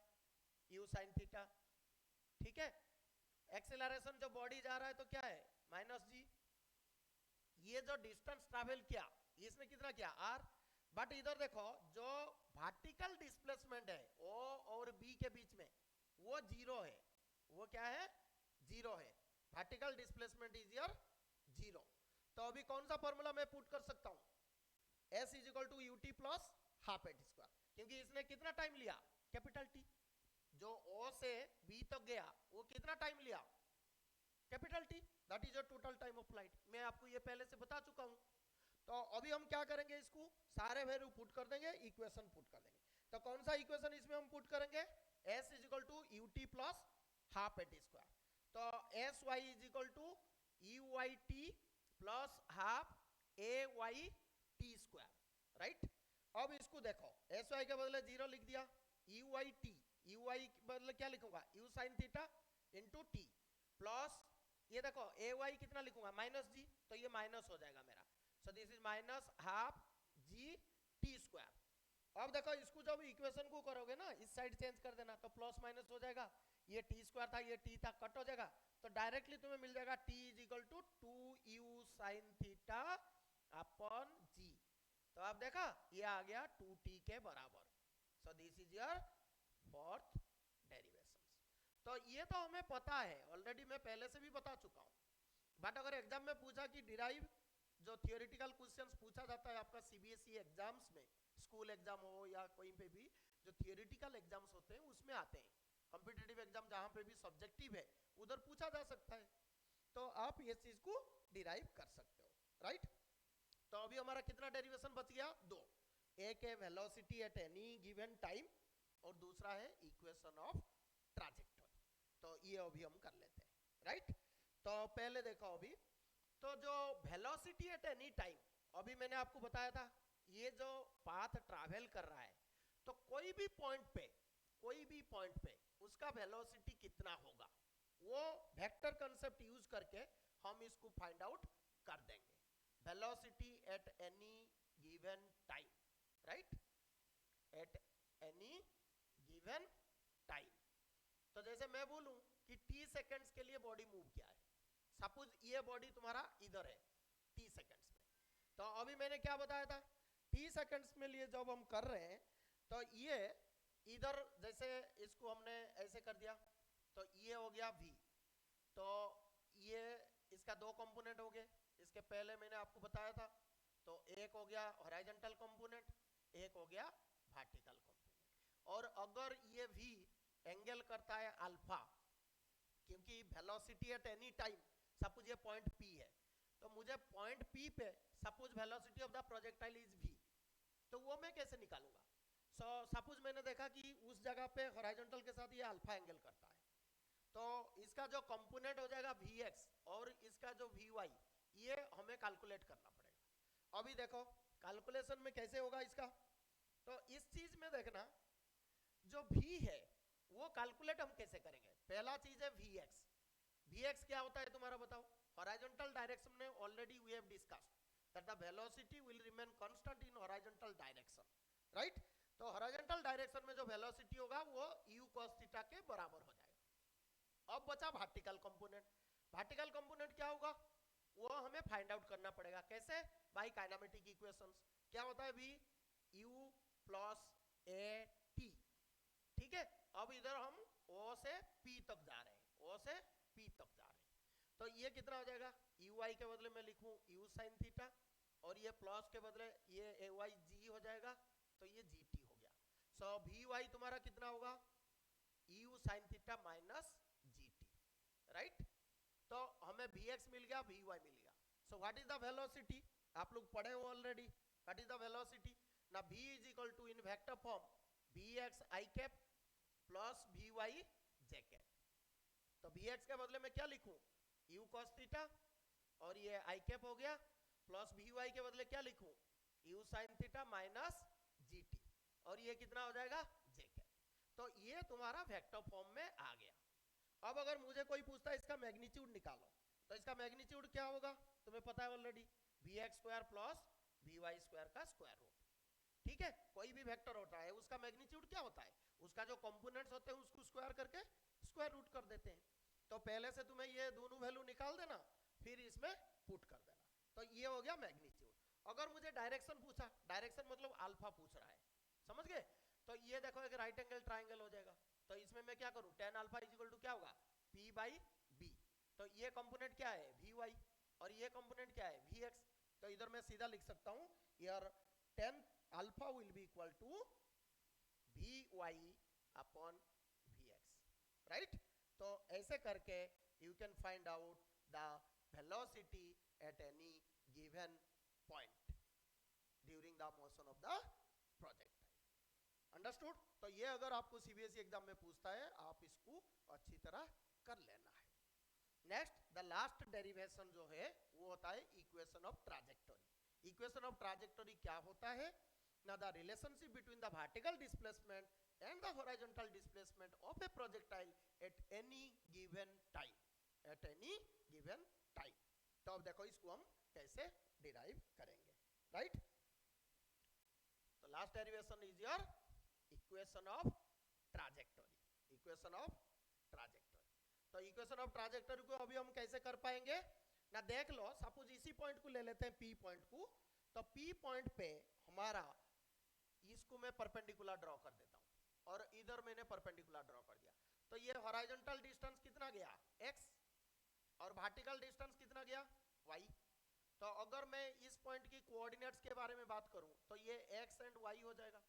u sin थीटा, ठीक है। एक्सेलरेशन जो बॉडी जा रहा है तो क्या है माइनस जी। ये जो डिस्टेंस ट्रैवल किया इसने कितना किया r, बट इधर देखो जो वर्टिकल डिस्प्लेसमेंट है o और b के बीच में वो जीरो है, वो क्या है जीरो है, vertical displacement is your zero. तो अभी कौन सा फॉर्मूला मैं पुट कर सकता हूं, s is equal to ut plus half at square, क्योंकि इसने कितना टाइम लिया कैपिटल टी, जो o से b तक गया वो कितना टाइम लिया capital T, that is your total time of flight. मैं आपको ये पहले से बता चुका हूं। तो अभी हम क्या करेंगे, इसको सारे वैल्यू पुट कर देंगे, इक्वेशन पुट कर देंगे। तो कौन सा इक्वेशन इसमें हम पुट करेंगे, s is equal to ut plus half at square. तो S Y is equal to U Y T plus half A Y T square, right. अब इसको देखो, एस वाई के बदले जीरो लिख दिया, u Y t, u y के बदले क्या लिखूंगा u sine theta into T, plus ये देखो ए वाई कितना लिखूंगा माइनस जी, तो ये माइनस हो जाएगा मेरा। सो this is minus half G T square. अब देखो इसको जब इक्वेशन को करोगे ना, इस साइड चेंज कर देना तो प्लस माइनस हो जाएगा, ये टी स्क्वायर था ये टी था कट हो जाएगा, तो डायरेक्टली तुम्हें मिल जाएगा T is equal to 2u sine theta upon G. तो आप देखा ये आ गया 2t के बराबर। So this is your fourth derivations. तो ये तो हमें पता है ऑलरेडी, मैं पहले से भी बता चुका हूँ, बट अगर एग्जाम में पूछा कि डिराइव जो थियोरिटिकल क्वेश्चंस पूछा जाता है आपका सीबीएसई एग्जाम्स में, स्कूल एग्जाम हो या कोई पे भी जो थियोरिटिकल एग्जाम्स होते हैं उसमें आते हैं, कॉम्पिटिटिव एग्जाम जहां पे भी सब्जेक्टिव है उधर पूछा जा सकता है, तो आप ये चीज को डिराइव कर सकते हो, राइट। तो अभी हमारा कितना डेरिवेशन बच गया, दो, एक है velocity at any given time और दूसरा है इक्वेशन ऑफ ट्रैजेक्टरी। तो ये अभी हम कर लेते हैं, राइट। तो पहले देखो अभी, तो जो वेलोसिटी एट एनी टाइम, अभी मैंने आपको बताया था ये जो पाथ ट्रैवल कर रहा है तो कोई भी पॉइंट पे उसका वेलोसिटी कितना होगा, वो वेक्टर कांसेप्ट यूज करके हम इसको फाइंड आउट कर देंगे। Velocity at any given time, right, eight any given time. तो जैसे मैं बोलूं कि t सेकंड्स के लिए बॉडी मूव किया है, सपोज ये बॉडी तुम्हारा इधर है t सेकंड्स में, तो अभी मैंने क्या बताया था t सेकंड्स में लिए जब हम कर रहे हैं तो ये इधर जैसे इसको हमने ऐसे कर दिया तो ये हो गया v, तो ये इसका दो कंपोनेंट हो गए, इसके पहले मैंने आपको बताया था, तो एक हो गया हॉरिजॉन्टल कंपोनेंट, एक हो गया वर्टिकल कंपोनेंट। और अगर ये v एंगल करता है अल्फा, क्योंकि velocity at any time suppose ये पॉइंट p है, तो मुझे पॉइंट p पे suppose velocity of the projectile is v, तो वो मैं कैसे निकालूंगा। सो सपोज मैंने देखा कि उस जगह पे हॉरिजॉन्टल के साथ ये अल्फा एंगल करता है, तो इसका जो कंपोनेंट हो जाएगा vx और इसका जो vy ये हमें कैलकुलेट करना पड़ेगा। अभी देखो कैलकुलेशन में कैसे होगा इसका, तो इस चीज में देखना जो v है वो कैलकुलेट हम कैसे करेंगे। पहला चीज है vx, vx क्या होता है तुम्हारा बताओ, हॉरिजॉन्टल डायरेक्शन में already we have discussed that the velocity will remain constant in horizontal direction, right. तो हॉरिजॉन्टल डायरेक्शन में जो वेलोसिटी होगा वो u cos थीटा के बराबर हो जाएगा। अब बचा वर्टिकल कंपोनेंट, वर्टिकल कंपोनेंट क्या होगा वो हमें फाइंड आउट करना पड़ेगा, कैसे, बाय काइनेमेटिक इक्वेशंस। क्या होता है v u plus a t, ठीक है। अब इधर हम O से P तक जा रहे हैं, O से P तक जा रहे हैं। तो ये कितना हो जाएगा, UI के बदले में लिखूं U sin थीटा, और ये प्लस के बदले ये AY G हो जाएगा, तो ये GT हो गया। सो VY तुम्हारा कितना होगा, EU sin theta minus GT, right. तो हमें VX मिल गया, VY मिल गया। So what is the velocity, आप लोग पढ़े हो already, what is the velocity ना, V is equal to in vector form Vx I cap plus Vy J cap. तो Vx के बदले में क्या लिखूं, U cos थीटा, और ये I कैप हो गया, प्लस Vy के बदले क्या लिखूं, U sin theta minus GT, और ये कितना हो जाएगा J कैप। तो ये तुम्हारा वेक्टर फॉर्म में आ गया। अब अगर मुझे कोई पूछता है इसका मैग्नीट्यूड निकालो, तो इसका मैग्नीट्यूड क्या होगा, तुम्हें पता है already, Vx square plus Vy square का स्क्वायर रूट। ठीक है, कोई भी वेक्टर होता है उसका मैग्नीट्यूड क्या होता है, उसका जो कंपोनेंट्स होते हैं उसको स्क्वायर करके स्क्वायर रूट कर देते हैं। तो पहले से तुम्हें ये दोनों वैल्यू निकाल देना, फिर इसमें पुट कर देना, तो ये हो गया मैग्नीट्यूड। अगर मुझे डायरेक्शन पूछा, डायरेक्शन मतलब अल्फा पूछ रहा है, समझ गए, तो ये देखो एक राइट एंगल ट्राइंगल हो जाएगा। तो इसमें मैं क्या करूं, tan alpha is equal to क्या होगा, P बाई B। तो ये कंपोनेंट क्या है Vy, और ये कंपोनेंट क्या है Vx। तो इधर मैं सीधा लिख सकता हूं यार tan alpha will be equal to Vy upon Vx, right. तो ऐसे करके you can find out the velocity at any given point during the motion of the projectile. Understood. तो ये अगर आपको सीबीएसई एग्जाम में पूछता है, आप इसको अच्छी तरह कर लेना है। नेक्स्ट द लास्ट डेरिवेशन जो है वो होता है equation of trajectory. Equation of ट्रैजेक्टोरी क्या होता है ना, the relationship between the vertical displacement and the horizontal displacement of a projectile at any given time, at any given time। तो अब देखो इसको हम कैसे डिराइव करेंगे, राइट। तो last derivation is your equation of trajectory, equation of trajectory. तो equation of ट्रैजेक्टोरी को अभी हम कैसे कर पाएंगे ना, देख लो, सपोज इसी पॉइंट को ले लेते हैं P पॉइंट को। तो P पॉइंट पे हमारा इसको मैं परपेंडिकुलर ड्रॉ कर देता हूं, और इधर मैंने परपेंडिकुलर ड्रॉ कर दिया। तो ये हॉरिजॉन्टल डिस्टेंस कितना गया x, और वर्टिकल डिस्टेंस कितना गया y। तो अगर मैं इस पॉइंट की कोऑर्डिनेट्स के बारे में बात करूं तो ये x एंड y हो जाएगा,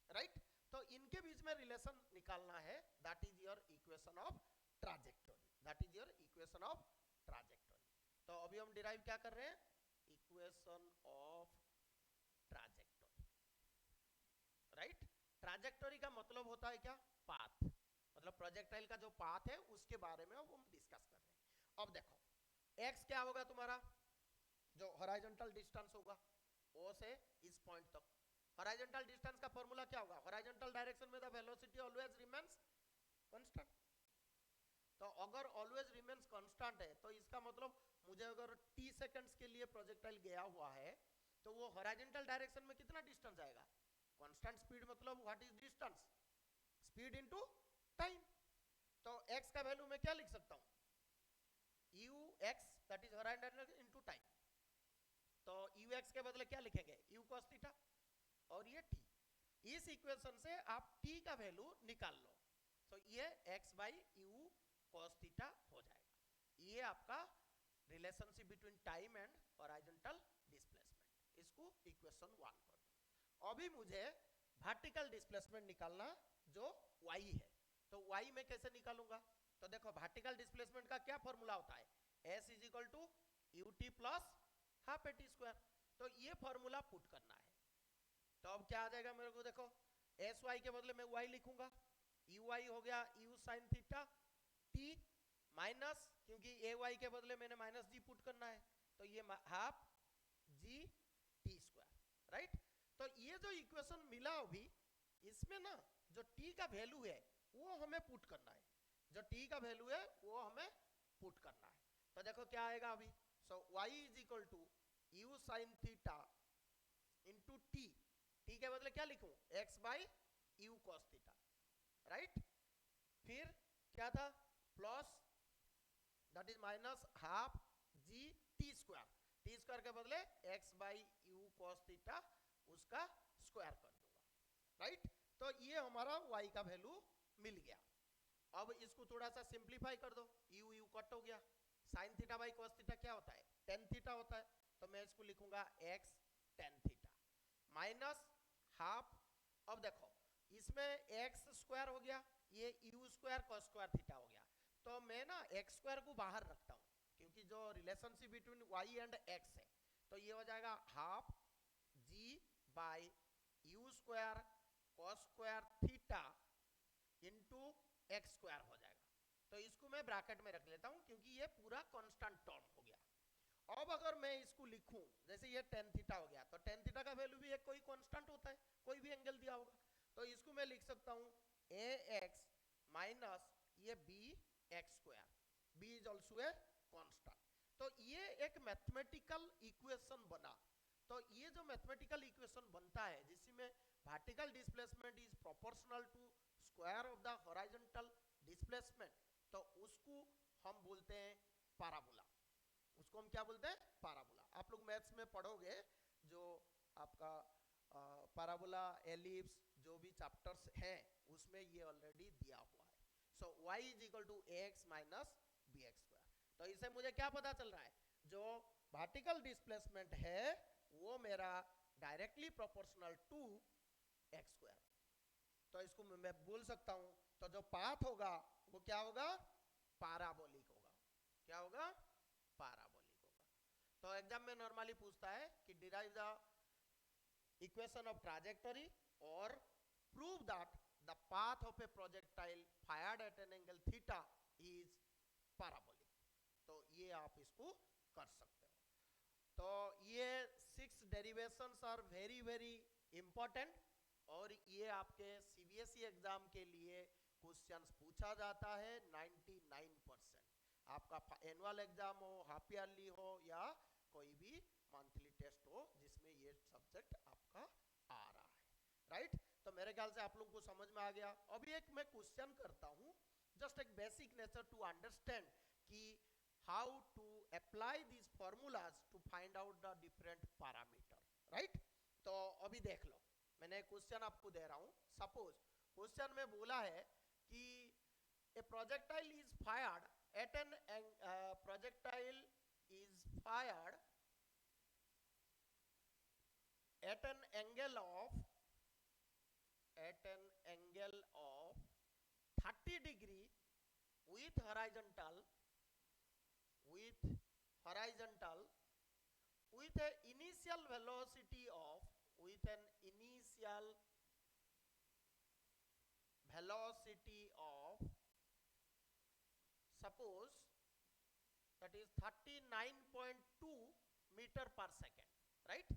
राइट। तो इनके बीच में रिलेशन निकालना है, that is your equation of trajectory, that is your equation of trajectory. तो अभी हम डिराइव क्या कर रहे हैं, equation of trajectory, right. Trajectory का मतलब होता है क्या, पाथ, मतलब प्रोजेक्टाइल का जो पाथ है उसके बारे में अब हम डिस्कस कर रहे हैं। अब देखो x क्या होगा तुम्हारा, जो हॉरिजॉन्टल डिस्टेंस होगा O से इस पॉइंट तक। हॉरिजॉन्टल डिस्टेंस का फार्मूला क्या होगा, हॉरिजॉन्टल डायरेक्शन में the velocity always remains constant. तो अगर ऑलवेज रिमेंस कांस्टेंट है तो इसका मतलब मुझे अगर t सेकंड्स के लिए प्रोजेक्टाइल गया हुआ है तो वो हॉरिजॉन्टल डायरेक्शन में कितना डिस्टेंस जाएगा, कांस्टेंट स्पीड, मतलब what is distance, speed into time. तो x का वैल्यू मैं क्या लिख सकता हूं, ux that is horizontal into time. तो ux के बदले क्या लिखेंगे, u cos थीटा, और ये t। इस इक्वेशन से आप t का वैल्यू निकाल लो, तो ये x by u cos theta हो जाएगा। ये आपका relationship between time and horizontal displacement, इसको इक्वेशन 1 कर दो। अभी मुझे वर्टिकल डिस्प्लेसमेंट निकालना जो y है, तो y में कैसे निकालूंगा, तो देखो वर्टिकल डिस्प्लेसमेंट का क्या फॉर्मूला होता है, s is equal to ut plus half at square. तो ये फॉर्मूला पुट करना है। तो अब क्या आ जाएगा मेरे को, देखो sy के बदले में y लिखूंगा, uy हो गया u sin theta t minus, क्योंकि ay के बदले मैंने माइनस g पुट करना है, तो ये half g t square, right. तो ये जो इक्वेशन मिला अभी, इसमें ना जो t का वैल्यू है वो हमें पुट करना है, जो t का वैल्यू है वो हमें पुट करना है। तो देखो क्या आएगा अभी, so y is equal to u sin theta into t, t के बदले क्या लिखूं, x by u cos theta, right. फिर क्या था, plus that is minus half g t square, t square के बदले x by u cos theta उसका स्क्वायर कर दूंगा, राइट। तो ये हमारा y का वैल्यू मिल गया। अब इसको थोड़ा सा सिंप्लीफाई कर दो, यू यू कट हो गया, sine theta by cos theta क्या होता है, टेन थीटा होता है, तो मैं इसको लिखूंगा x tan theta minus half. अब देखो इसमें एक्स स्क्वायर हो गया, ये you square cos square theta हो गया, तो मैं ना एक्स स्क्वायर को बाहर रखता हूँ क्योंकि जो relationship between Y and X है, तो ये हो जाएगा half G by u square cos square theta into X square हो जाएगा। तो इसको मैं ब्रैकेट में रख लेता हूँ क्योंकि ये पूरा कांस्टेंट टर्म हो गया। अब अगर मैं इसको लिखूं, जैसे ये टेन थीटा हो गया, तो टेन थीटा का वैल्यू भी एक कोई कांस्टेंट होता है, कोई भी एंगल दिया होगा, तो इसको मैं लिख सकता हूँ ए एक्स माइनस ये b x square, b is also a constant. तो ये एक मैथमेटिकल इक्वेशन बना। तो ये जो मैथमेटिकल इक्वेशन बनता है जिसमें vertical displacement is proportional to square of the horizontal displacement, तो उसको हम बोलते हैं पैराबोला। उसको हम क्या बोलते हैं, पैराबोला। आप लोग मैथ्स में पढ़ोगे जो आपका पैराबोला एलिप्स जो भी चैप्टर्स हैं उसमें ये ऑलरेडी दिया हुआ है। So y is equal to x minus b x square. तो इससे मुझे क्या पता चल रहा है, जो वर्टिकल डिस्प्लेसमेंट है वो मेरा directly proportional to x square. तो इसको मैं बोल सकता हूं, तो जो पाथ होगा वो क्या होगा, पैराबोलिक होगा। क्या होगा, पैराबोलिक होगा। तो एग्जाम में नॉर्मली पूछता है कि derive the equation of trajectory और prove that the path of a projectile fired at an angle theta is parabolic. तो ये आप इसको कर सकते हो। तो ये 6 derivations are very very important, और ये आपके सीबीएसई एग्जाम के लिए क्वेश्चंस पूछा जाता है 99%। आपका एनुअल एग्जाम हो, हाफ ईयरली हो या कोई भी मंथली टेस्ट हो जिसमें ये सब्जेक्ट आपका आ रहा है, राइट। तो मेरे ख्याल से आप लोगों को समझ में आ गया। अभी एक मैं क्वेश्चन करता हूँ, जस्ट एक बेसिक नेचर टू अंडरस्टैंड कि how to apply this formulas to find out the different parameter, right. तो अभी देख लो, मैंने क्वेश्चन आपको दे रहा हूँ। सपोज क्वेश्चन में बोला है कि ए projectile is fired at an projectile is fired at an angle of 30 degree with horizontal with a initial velocity of suppose that is 39.2 metre पर सेकेंड, राइट।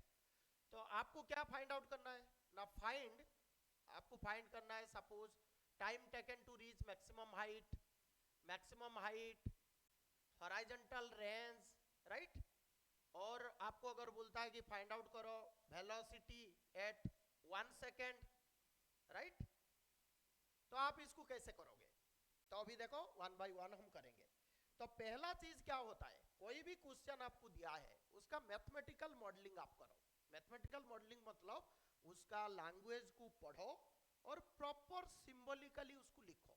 तो आपको क्या फाइंड आउट करना है ना, आपको फाइंड करना है suppose time taken to reach maximum height, horizontal range, right. और आपको अगर बोलता है कि फाइंड आउट करो वेलोसिटी एट 1 सेकेंड, राइट। तो आप इसको कैसे करोगे, तो अभी देखो 1 बाय 1 हम करेंगे। तो पहला चीज क्या होता है, कोई भी क्वेश्चन आपको दिया है उसका मैथमेटिकल मॉडलिंग आप करो। मैथमेटिकल मॉडलिंग मतलब उसका लैंग्वेज को पढ़ो और प्रॉपर सिंबॉलिकली उसको लिखो।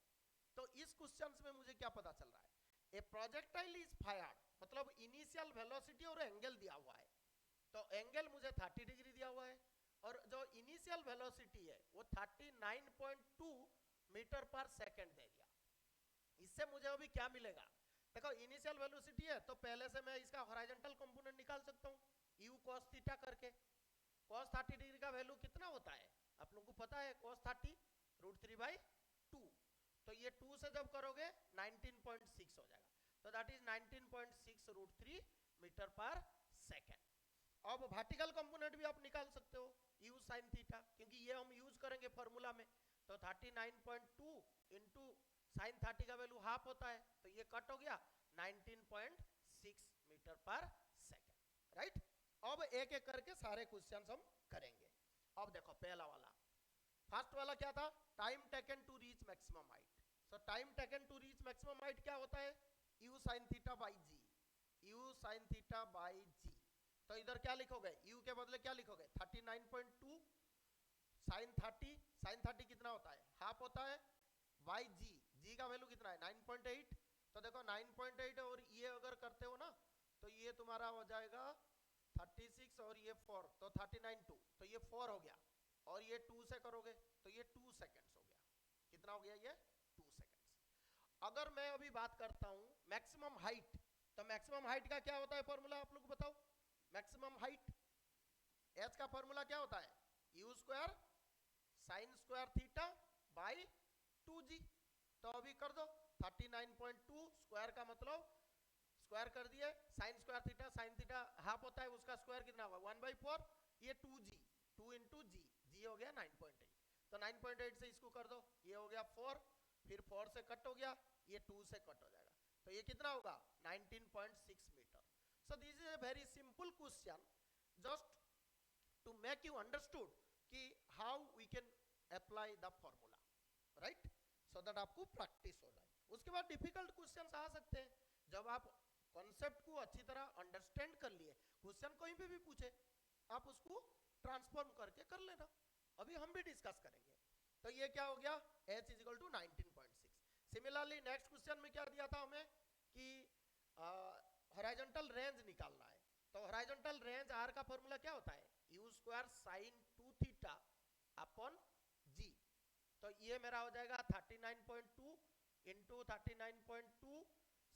तो इस क्वेश्चन में मुझे क्या पता चल रहा है, ए प्रोजेक्टाइल इज फायर्ड मतलब इनिशियल वेलोसिटी और एंगल दिया हुआ है। तो एंगल मुझे 30 डिग्री दिया हुआ है और जो इनिशियल वेलोसिटी है वो 39.2 मीटर पर सेकेंड दे दिया। इससे मुझे अभी क्या मिलेगा, देखो इनिशियल वेलोसिटी है तो पहले से मैं इसका हॉरिजॉन्टल कंपोनेंट निकाल सकता हूँ u cos थीटा करके। cos 30 डिग्री का वैल्यू कितना होता है आप लोगों को पता है, cos 30 √3/2। तो ये 2 से जब करोगे 19.6 हो जाएगा, तो दैट इज 19.6 √3 मीटर पर सेकेंड। अब वर्टिकल कंपोनेंट भी आप निकाल सकते हो u sin थीटा, क्योंकि ये हम यूज करेंगे फॉर्मूला में। तो 39.2 इंटू साइन 30 का वैल्यू हाफ होता है, तो ये कट हो गया 19.6 मीटर पर सेकेंड, राइट। अब एक एक करके सारे क्वेश्चंस हम करेंगे। अब देखो पहला वाला, फर्स्ट वाला क्या था, time taken to reach maximum height. So time taken to reach maximum height क्या होता है, u sin theta by g. तो इधर क्या लिखोगे, u के बदले क्या लिखोगे 39.2 साइन 30 कितना होता है, हाफ होता है, बाई जी, जी का वैल्यू कितना है 9.8, तो देखो 9.8 और ये अगर करते हो ना तो ये तुम्हारा हो जाएगा 36 और ये 4 तो 39 2, तो ये 4 हो गया, और ये 2 से करोगे तो ये 2 सेकेंड्स हो गया। कितना हो गया ये 2 सेकेंड्स। अगर मैं अभी बात करता हूं मैक्सिमम हाइट, तो मैक्सिमम हाइट का क्या होता है फॉर्मूला आप लोग बताओ। मैक्सिमम हाइट एच का फॉर्मूला क्या होता है, you square sine square theta by 2g। तो अभी कर दो 39.2 स्क्वायर का मतलब स्क्वायर कर दिए, sine square theta, sine theta half होता है उसका स्क्वायर कितना होगा 1/4, ये 2g, 2 इंटू जी, जी हो गया 9.8, तो 9.8 से इसको कर दो, ये हो गया 4, फिर 4 से कट हो गया, ये 2 से कट हो जाएगा, तो ये कितना होगा 19.6 meter. So this is a very simple question just to make you understood कि how we can apply the formula, right, so that आपको प्रैक्टिस हो जाए। उसके बाद डिफिकल्ट क्वेश्चंस आ सकते हैं, जब आप कॉन्सेप्ट को अच्छी तरह अंडरस्टैंड कर लिए, क्वेश्चन कहीं पे भी पूछे आप उसको ट्रांसफॉर्म करके कर लेना, अभी हम भी डिस्कस करेंगे। तो ये क्या हो गया h is equal to 19.6। Similarly next question में क्या दिया था हमें कि हॉरिजॉन्टल रेंज निकालना है, तो हॉरिजॉन्टल रेंज r का फॉर्मूला क्या होता है u square sine 2 theta upon g, तो ये मेरा हो जाएगा 39.2 इंटू 39.2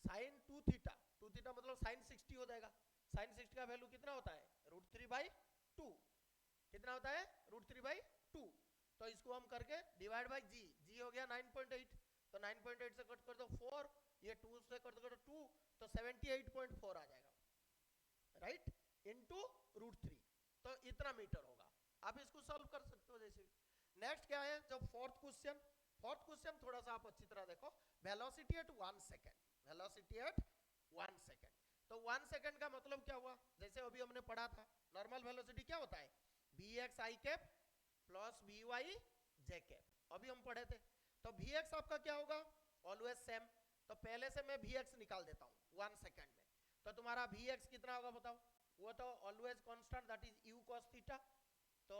साइन 2 थीटा, 2 थीटा मतलब साइन 60 हो जाएगा, साइन 60 का वैल्यू कितना होता है √3/2, कितना होता है √3/2, तो इसको हम करके डिवाइड बाय जी, जी हो गया 9.8, तो 9.8 से कट कर दो 4, ये 2 से कट कर दो 2, तो 78.4 आ जाएगा, राइट, इनटू √3, तो इतना मीटर होगा। आप इसको सॉल्व कर सकते हो जैसे। नेक्स्ट क्या है, जब फोर्थ क्वेश्चन थोड़ा सा आप अच्छी तरह देखो, velocity at 1 second, velocity at 1 second, तो 1 सेकेंड का मतलब क्या हुआ, जैसे अभी हमने पढ़ा था नॉर्मल वेलोसिटी क्या होता है vx i cap plus vy j cap, अभी हम पढ़े थे, तो vx आपका क्या होगा ऑलवेज सेम, तो पहले से मैं vx निकाल देता हूँ 1 सेकेंड में, तो तुम्हारा vx कितना होगा बताओ, वो तो always constant that is u cos theta, तो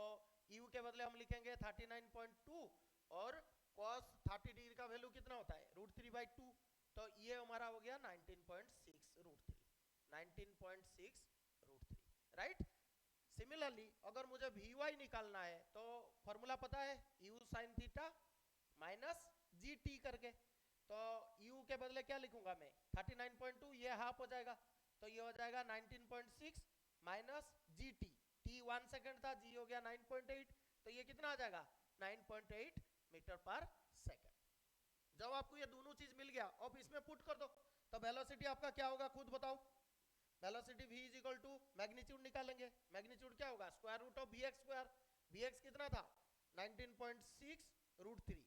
u के बदले हम लिखेंगे 39.2 और cos 30 डिग्री का वैल्यू कितना होता है √3/2, तो ये हमारा हो गया 19.6 √3, 19.6 √3, राइट। सिमिलरली अगर मुझे vy निकालना है तो फॉर्मूला पता है u sin theta minus gt करके, तो u के बदले क्या लिखूंगा मैं 39.2, ये हाफ हो जाएगा, तो ये हो जाएगा 19.6 माइनस gt, t 1 सेकेंड था, g हो गया 9.8, तो ये कितना आ जाएगा 9.8 मीटर पर सेकेंड। जब आपको ये दोनों चीज मिल गया अब इसमें पुट कर दो, तो वेलोसिटी आपका क्या होगा खुद बताओ, velocity v is equal to magnitude निकालेंगे, मैग्नीट्यूड क्या होगा square root of vx square, vx कितना था 19.6 √3,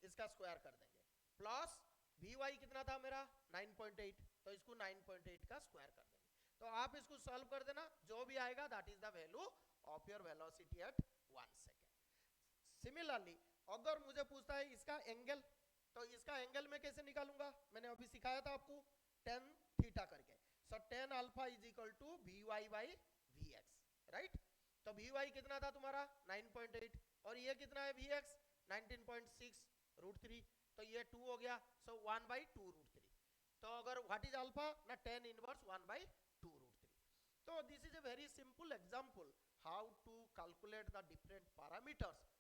इसका स्क्वायर कर देंगे, प्लस vy कितना था मेरा 9.8, तो इसको 9.8 का स्क्वायर कर देंगे, तो आप इसको सॉल्व कर देना, जो भी आएगा that is the value of your velocity at 1 second. Similarly अगर मुझे पूछता है इसका एंगल, तो इसका एंगल मैं कैसे निकालूंगा, मैंने अभी सिखाया था आपको tan थीटा करके, so tan alpha is equal to vy by vx, right, तो vy कितना था तुम्हारा 9.8 और ये कितना है vx 19.6 √3, तो ये 2 हो गया, सो 1/2 √3, तो अगर व्हाट इज अल्फा ना tan इनवर्स 1/2 √3, तो this is a very simple example how to calculate the different parameters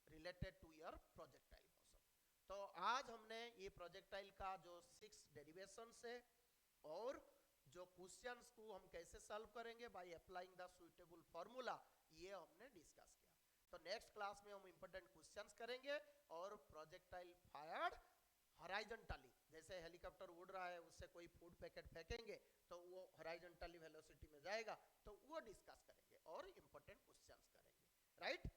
related to your projectile motion. तो आज हमने ये प्रोजेक्टाइल का जो 6 डेरिवेशंस है और जो क्वेश्चंस को हम कैसे सॉल्व करेंगे by applying the suitable formula, ये हमने डिस्कस किया। तो नेक्स्ट क्लास में हम इंपॉर्टेंट क्वेश्चंस करेंगे और प्रोजेक्टाइल फायर्ड हॉरिजॉन्टली, जैसे हेलीकॉप्टर उड़ रहा है उससे कोई फूड पैकेट फेंकेंगे तो वो हॉरिजॉन्टली वेलोसिटी में जाएगा, तो वो डिस्कस करेंगे और इंपॉर्टेंट क्वेश्चंस करेंगे, राइट।